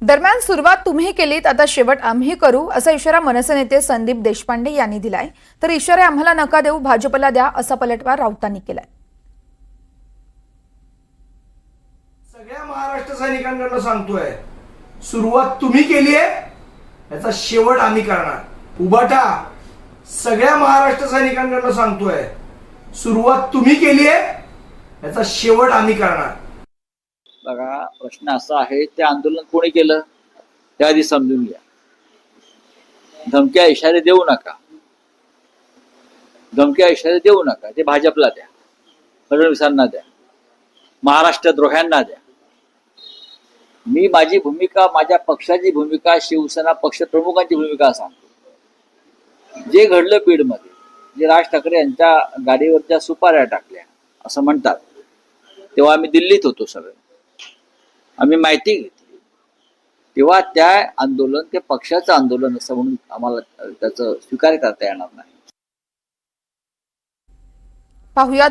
दरम्यान सुरुवात तुम्ही केलीत, आता शेवट आम्ही करू, असा इशारा मनसे नेते संदीप देशपांडे यांनी दिलाय. तर इशारे आम्हाला नका देऊ, भाजपला द्या, असा पलटवार राऊतांनी केलाय. सगळ्या महाराष्ट्र सैनिकांकडनं सांगतोय, सुरुवात तुम्ही केली आहे, याचा शेवट आम्ही करणार. उभाटा सगळ्या महाराष्ट्र सैनिकांकडनं सांगतोय, सुरुवात तुम्ही केली आहे, याचा शेवट आम्ही करणार. बघा, प्रश्न असा आहे, ते आंदोलन कोणी केलं त्या आधी समजून घ्या. धमक्या इशारे देऊ नका, धमक्या इशारे देऊ नका. ते भाजपला द्या, फडणवीसांना द्या, महाराष्ट्र द्रोह्यांना द्या. मी माझी भूमिका, माझ्या पक्षाची भूमिका, शिवसेना पक्ष प्रमुखांची भूमिका सांगतो. जे घडलं बीडमध्ये, जे राज ठाकरे यांच्या गाडीवरच्या सुपाऱ्या टाकल्या असं म्हणतात, तेव्हा आम्ही दिल्लीत होतो. सगळे आम्ही माहिती घेतली. तेव्हा त्या आंदोलन ते पक्षाचं आंदोलन असं म्हणून आम्हाला त्याचं स्वीकार करता येणार नाही. पाहुयात